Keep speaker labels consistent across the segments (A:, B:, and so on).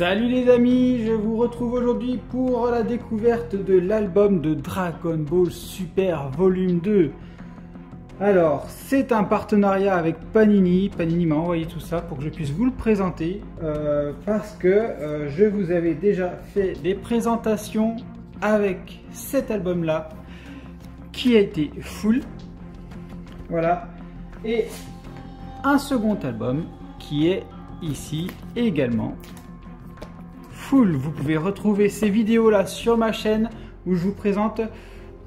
A: Salut les amis, je vous retrouve aujourd'hui pour la découverte de l'album de Dragon Ball Super Volume 2. Alors, c'est un partenariat avec Panini. Panini m'a envoyé tout ça pour que je puisse vous le présenter parce que je vous avais déjà fait des présentations avec cet album-là qui a été full. Voilà. Et un second album qui est ici également full. Vous pouvez retrouver ces vidéos là sur ma chaîne où je vous présente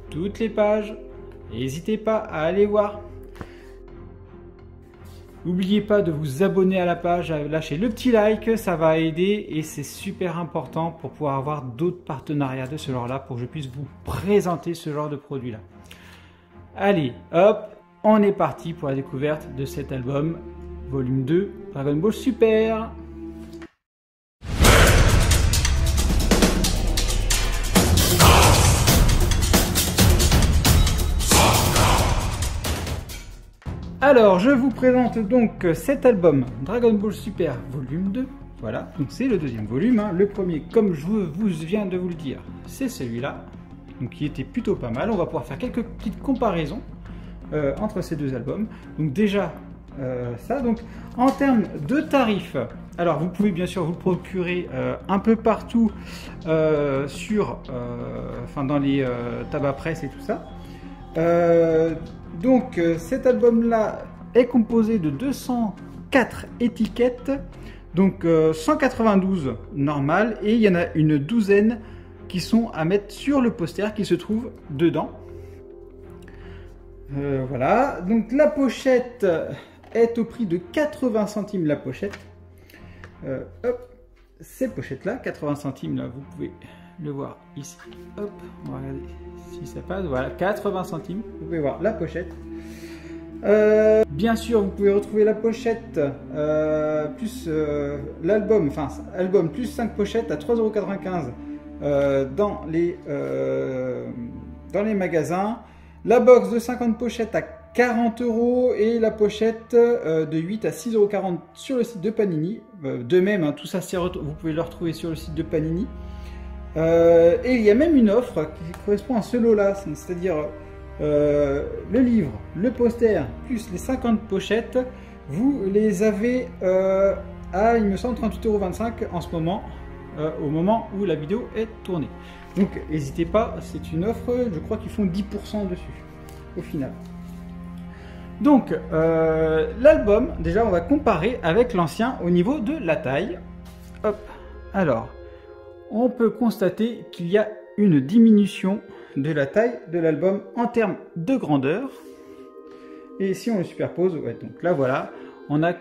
A: toutes les pages. N'hésitez pas à aller voir. N'oubliez pas de vous abonner à la page, à lâcher le petit like, ça va aider et c'est super important pour pouvoir avoir d'autres partenariats de ce genre là pour que je puisse vous présenter ce genre de produit là. Allez, hop, on est parti pour la découverte de cet album volume 2 Dragon Ball Super. Alors, je vous présente donc cet album Dragon Ball Super Volume 2. Voilà, donc c'est le deuxième volume. Hein. Le premier, comme je vous viens de vous le dire, c'est celui-là. Donc, qui était plutôt pas mal. On va pouvoir faire quelques petites comparaisons entre ces deux albums. Donc, déjà, ça. Donc, en termes de tarifs, alors vous pouvez bien sûr vous le procurer un peu partout dans les tabac presse et tout ça. Donc cet album là est composé de 204 étiquettes, donc 192 normales et il y en a une douzaine qui sont à mettre sur le poster qui se trouve dedans. Voilà, donc la pochette est au prix de 80 centimes la pochette. Hop, ces pochettes là, 80 centimes là, vous pouvez le voir ici. Hop, on va regarder si ça passe. Voilà, 80 centimes. Vous pouvez voir la pochette. Bien sûr, vous pouvez retrouver la pochette plus l'album, enfin album plus 5 pochettes à 3,95 € dans les magasins. La box de 50 pochettes à 40 € et la pochette de 8 à 6,40 € sur le site de Panini. De même, hein, tout ça, vous pouvez le retrouver sur le site de Panini. Et il y a même une offre qui correspond à ce lot-là, c'est-à-dire le livre, le poster, plus les 50 pochettes, vous les avez à, il me semble, 38,25 € en ce moment, au moment où la vidéo est tournée. Donc n'hésitez pas, c'est une offre, je crois qu'ils font 10% dessus, au final. Donc l'album, déjà on va comparer avec l'ancien au niveau de la taille. Hop, alors on peut constater qu'il y a une diminution de la taille de l'album en termes de grandeur. Et si on le superpose, ouais, donc là voilà, on a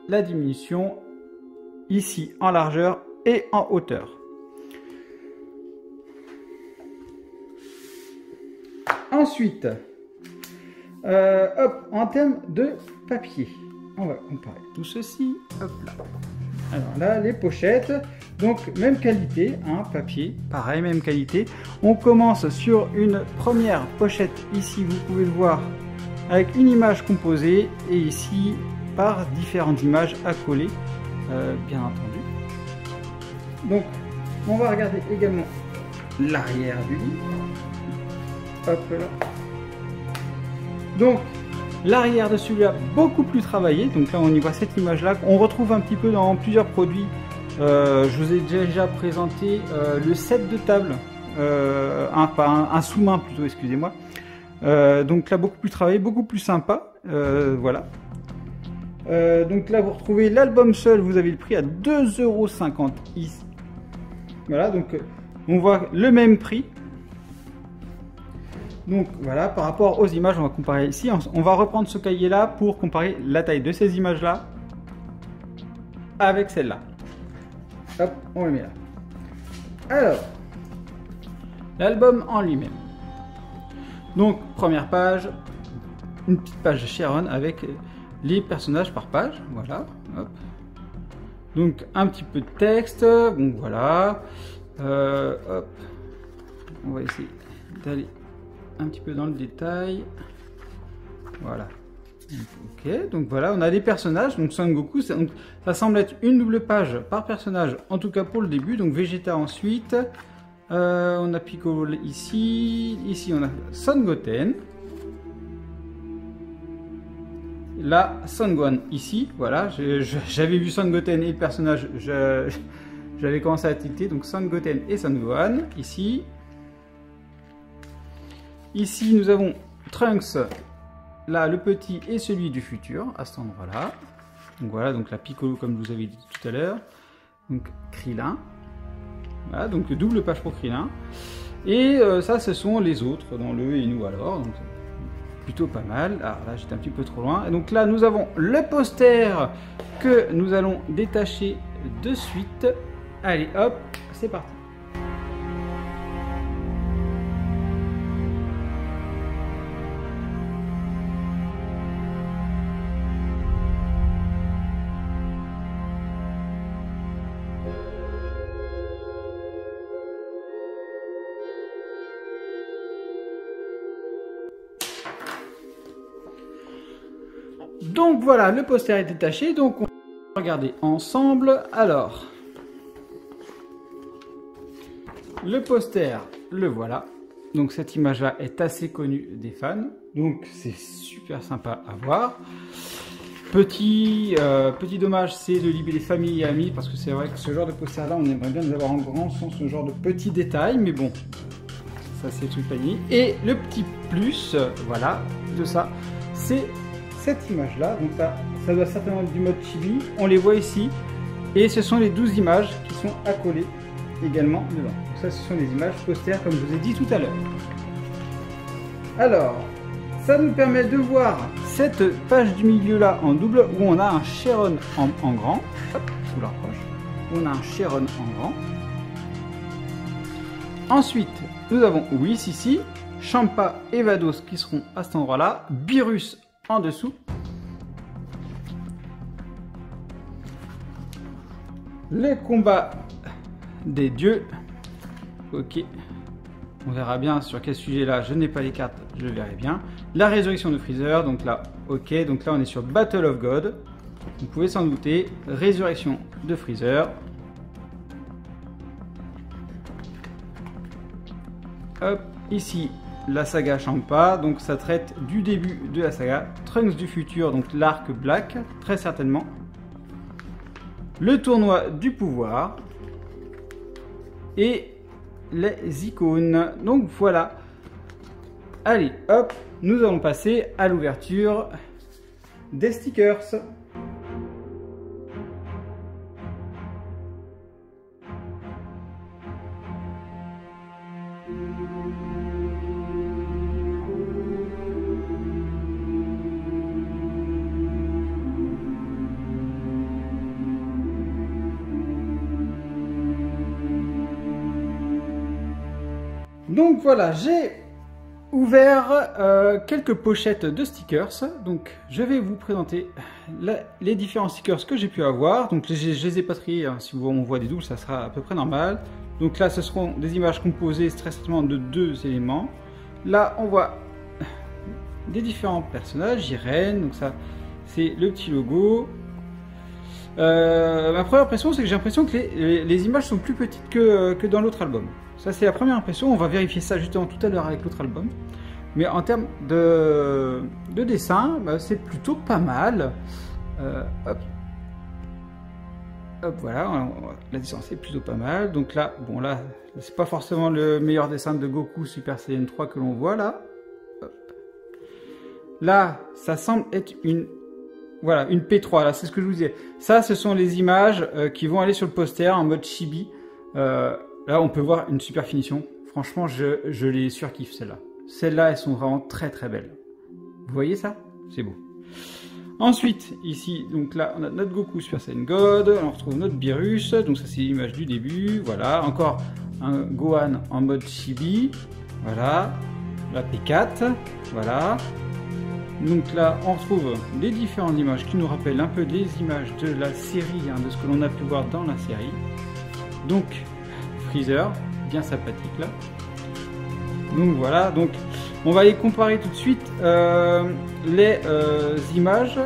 A: la diminution ici en largeur et en hauteur. Ensuite, hop, en termes de papier, on va comparer tout ceci. Hop là. Alors là, les pochettes, donc même qualité, hein, papier, pareil, même qualité. On commence sur une première pochette, ici vous pouvez le voir, avec une image composée, et ici par différentes images à coller, bien entendu. Donc, on va regarder également l'arrière du livre. Hop là. Donc, l'arrière de celui-là, beaucoup plus travaillé. Donc là, on y voit cette image-là. On retrouve un petit peu dans plusieurs produits. Je vous ai déjà présenté le set de table. Un sous-main plutôt, excusez-moi. Donc là, beaucoup plus travaillé, beaucoup plus sympa. Voilà. Donc là, vous retrouvez l'album seul. Vous avez le prix à 2,50 € ici. Voilà, donc on voit le même prix. Donc voilà, par rapport aux images, on va comparer ici. On va reprendre ce cahier-là pour comparer la taille de ces images-là avec celle-là. Hop, on le met là. Alors, l'album en lui-même. Donc, première page, une petite page de Sharon avec les personnages par page. Voilà, hop. Donc, un petit peu de texte. Donc voilà. Hop. On va essayer d'aller un petit peu dans le détail. Voilà. Ok, donc voilà, on a des personnages, donc Son Goku, ça semble être une double page par personnage, en tout cas pour le début, donc Vegeta ensuite, on a Piccolo ici, ici on a Son Goten, là Son Gohan ici, voilà, j'avais vu Son Goten et le personnage, j'avais commencé à tilter, donc Son Goten et Son Gohan, ici. Ici nous avons Trunks, là, le petit et celui du futur, à cet endroit-là. Donc voilà, donc la Piccolo, comme je vous avais dit tout à l'heure. Donc Krillin. Voilà, donc double page pour Krillin. Et ça, ce sont les autres dans le et nous alors. Donc plutôt pas mal. Alors là, j'étais un petit peu trop loin. Et donc là, nous avons le poster que nous allons détacher de suite. Allez, hop, c'est parti. Donc voilà, le poster est détaché, donc on va regarder ensemble. Alors, le poster, le voilà. Donc cette image-là est assez connue des fans, donc c'est super sympa à voir. Petit dommage, c'est de libérer famille et amis, parce que c'est vrai que ce genre de poster-là, on aimerait bien les avoir en grand sens, ce genre de petits détails, mais bon, ça c'est tout panier. Et le petit plus, voilà, de ça, c'est cette image-là, donc ça doit certainement être du mode chibi, on les voit ici, et ce sont les 12 images qui sont accolées également dedans. Donc ça, ce sont les images posters, comme je vous ai dit tout à l'heure. Alors, ça nous permet de voir cette page du milieu-là en double, où on a un Shenron en grand, hop, je vous le rapproche, on a un Shenron en grand. Ensuite, nous avons Whis ici, Champa et Vados qui seront à cet endroit-là, Beerus en dessous. Les combats des dieux. Ok. On verra bien sur quel sujet là. Je n'ai pas les cartes, je verrai bien. La résurrection de Freezer. Donc là, ok. Donc là, on est sur Battle of God. Vous pouvez s'en douter. Résurrection de Freezer. Hop. Ici, la saga Champa, donc ça traite du début de la saga. Trunks du futur, donc l'arc Black, très certainement. Le tournoi du pouvoir. Et les icônes. Donc voilà. Allez, hop, nous allons passer à l'ouverture des stickers. Donc voilà, j'ai ouvert quelques pochettes de stickers. Donc je vais vous présenter les différents stickers que j'ai pu avoir. Donc je les ai pas triés, hein. Si on voit des doubles, ça sera à peu près normal. Donc là, ce seront des images composées très certainement de 2 éléments. Là, on voit des différents personnages, Irène, donc ça c'est le petit logo. Ma première impression, c'est que j'ai l'impression que les images sont plus petites que dans l'autre album. Ça, c'est la première impression. On va vérifier ça justement tout à l'heure avec l'autre album. Mais en termes de dessin, bah, c'est plutôt pas mal. Hop. Hop, voilà. La distance est plutôt pas mal. Donc là, bon, là, c'est pas forcément le meilleur dessin de Goku Super Saiyan 3 que l'on voit là. Hop. Là, ça semble être une P3. Là, c'est ce que je vous disais. Ça, ce sont les images qui vont aller sur le poster en mode chibi. Là, on peut voir une super finition. Franchement, je les surkiffe, celles-là. Celles-là, elles sont vraiment très très belles. Vous voyez ça? C'est beau. Ensuite, ici, donc là, on a notre Goku Super Saiyan God. On retrouve notre Beerus. Donc ça, c'est l'image du début. Voilà. Encore un Gohan en mode chibi. Voilà. La P4. Voilà. Donc là, on retrouve les différentes images qui nous rappellent un peu des images de la série, hein, de ce que l'on a pu voir dans la série. Donc, Freezer, bien sympathique là. Donc voilà, donc on va les comparer tout de suite les images,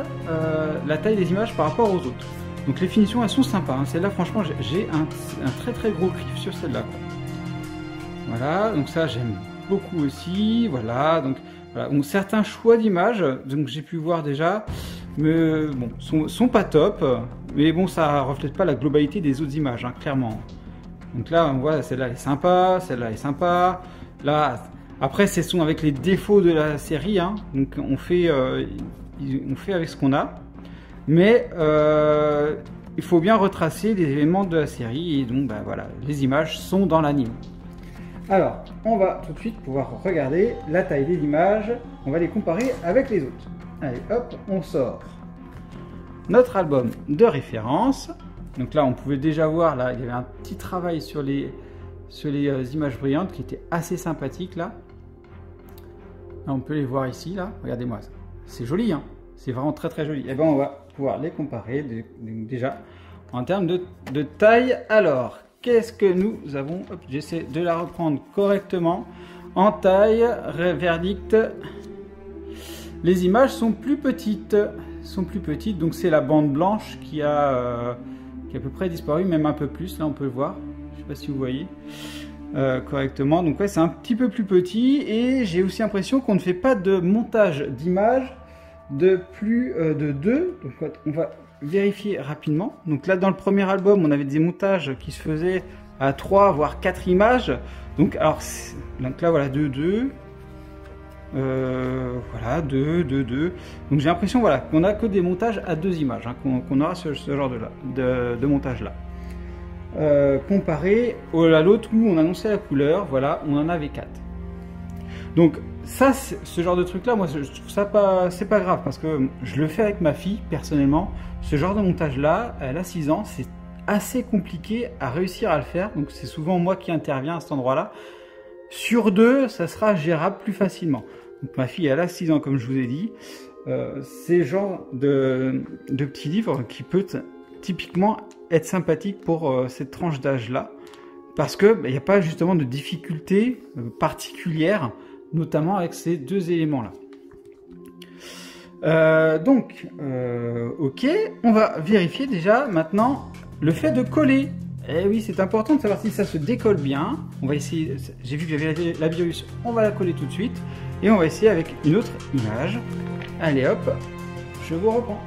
A: la taille des images par rapport aux autres. Donc les finitions elles sont sympas, hein. Celle-là franchement j'ai un très gros griffe sur celle-là. Voilà, donc ça j'aime beaucoup aussi. Voilà, donc certains choix d'images, donc j'ai pu voir déjà, mais bon, sont pas top, mais bon ça reflète pas la globalité des autres images, hein, clairement. Donc là on voit celle-là est sympa, celle-là est sympa. Là après ce sont avec les défauts de la série, hein, donc on fait avec ce qu'on a. Mais il faut bien retracer les éléments de la série et donc voilà, les images sont dans l'anime. Alors, on va tout de suite pouvoir regarder la taille des images, on va les comparer avec les autres. Allez, hop, on sort notre album de référence. Donc là, on pouvait déjà voir, là, il y avait un petit travail sur les images brillantes qui était assez sympathique là. Là, on peut les voir ici, là, regardez-moi ça. C'est joli, hein. C'est vraiment très joli. Et ben on va pouvoir les comparer déjà en termes de taille. Alors, qu'est-ce que nous avons? J'essaie de la reprendre correctement. En taille, verdict, les images sont plus petites. Donc c'est la bande blanche qui a à peu près disparu, même un peu plus. Là, on peut le voir. Je ne sais pas si vous voyez correctement. Donc ouais, c'est un petit peu plus petit. Et j'ai aussi l'impression qu'on ne fait pas de montage d'images de plus de 2. Donc on va vérifier rapidement. Donc là dans le premier album on avait des montages qui se faisaient à 3 voire 4 images. Donc alors donc là voilà 2 voilà 2. Donc j'ai l'impression voilà qu'on a que des montages à 2 images, hein, qu'on aura ce genre de montage là. Comparé à l'autre où on annonçait la couleur, voilà on en avait 4. Donc ça, ce genre de truc là, moi je trouve ça c'est pas grave parce que je le fais avec ma fille personnellement. Ce genre de montage là, elle a 6 ans, c'est assez compliqué à réussir à le faire. Donc c'est souvent moi qui interviens à cet endroit là. Sur 2, ça sera gérable plus facilement. Donc ma fille elle a 6 ans comme je vous ai dit. C'est le genre de petit livre qui peut typiquement être sympathique pour cette tranche d'âge là. Parce que il n'y a pas justement de difficultés particulières, notamment avec ces 2 éléments là. Ok, on va vérifier déjà maintenant le fait de coller. Eh oui, c'est important de savoir si ça se décolle bien. On va essayer, j'ai vu que j'avais la virus, on va la coller tout de suite. Et on va essayer avec une autre image. Allez hop, je vous reprends.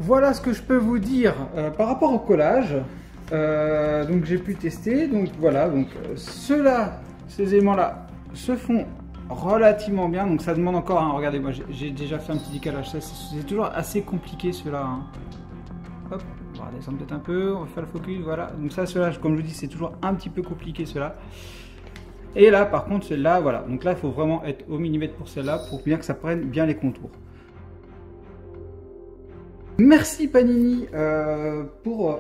A: Voilà ce que je peux vous dire par rapport au collage. Donc j'ai pu tester. Donc voilà, donc ces éléments-là se font relativement bien. Donc ça demande encore, hein, regardez, moi j'ai déjà fait un petit décalage. C'est toujours assez compliqué ceux-là. Hein. Hop, on va descendre peut-être un peu, on va faire le focus, voilà. Donc ça, ceux-là, comme je vous dis, c'est toujours un petit peu compliqué ceux-là. Et là, par contre, celle-là, voilà. Donc là, il faut vraiment être au millimètre pour celle-là pour bien que ça prenne bien les contours. Merci Panini pour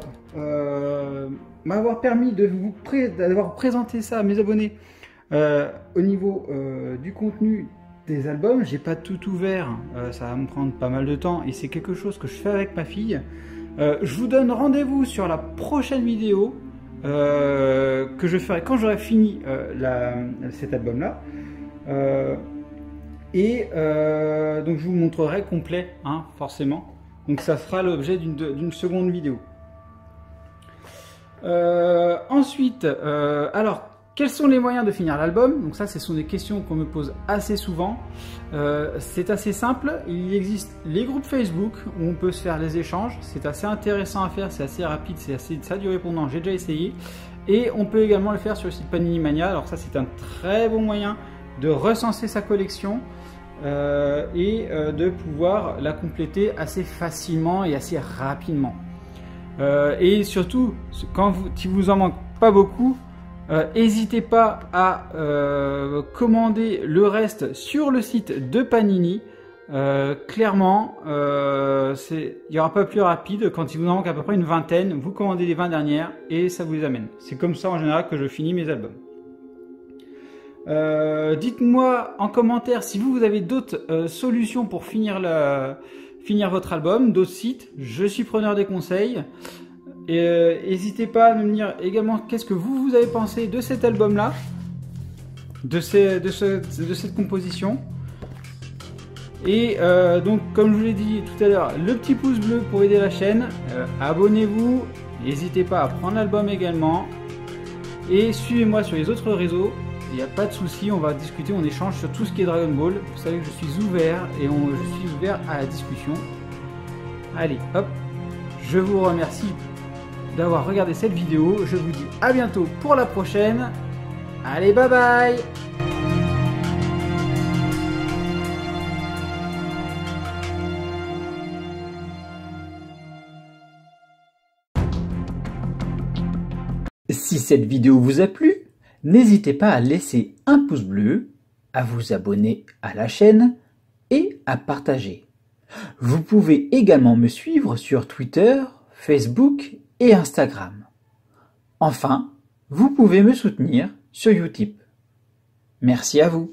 A: m'avoir permis d'avoir présenté ça à mes abonnés au niveau du contenu des albums. J'ai pas tout ouvert, ça va me prendre pas mal de temps et c'est quelque chose que je fais avec ma fille. Je vous donne rendez-vous sur la prochaine vidéo que je ferai quand j'aurai fini cet album là. Donc je vous montrerai complet, hein, forcément. Donc ça fera l'objet d'une seconde vidéo. Ensuite, alors, quels sont les moyens de finir l'album? Donc ça, ce sont des questions qu'on me pose assez souvent. C'est assez simple. Il existe les groupes Facebook où on peut se faire les échanges. C'est assez intéressant à faire, c'est assez rapide, ça a du répondant. J'ai déjà essayé. Et on peut également le faire sur le site Panini Mania. Alors ça, c'est un très bon moyen de recenser sa collection. et de pouvoir la compléter assez facilement et assez rapidement. Et surtout, si vous en manque pas beaucoup, n'hésitez pas à commander le reste sur le site de Panini. Clairement, il n'y aura pas plus rapide. Quand il vous en manque à peu près une vingtaine, vous commandez les 20 dernières et ça vous les amène. C'est comme ça en général que je finis mes albums. Dites-moi en commentaire si vous avez d'autres solutions pour finir votre album, d'autres sites. Je suis preneur des conseils. Et n'hésitez pas à me dire également qu'est-ce que vous avez pensé de cet album là, de cette composition. Et donc comme je vous l'ai dit tout à l'heure, le petit pouce bleu pour aider la chaîne, abonnez-vous, n'hésitez pas à prendre l'album également et suivez-moi sur les autres réseaux, il n'y a pas de souci, on va discuter, on échange sur tout ce qui est Dragon Ball. Vous savez que je suis ouvert et je suis ouvert à la discussion. Allez hop, je vous remercie d'avoir regardé cette vidéo, je vous dis à bientôt pour la prochaine. Allez, bye bye.
B: Si cette vidéo vous a plu, n'hésitez pas à laisser un pouce bleu, à vous abonner à la chaîne et à partager. Vous pouvez également me suivre sur Twitter, Facebook et Instagram. Enfin, vous pouvez me soutenir sur Utip. Merci à vous.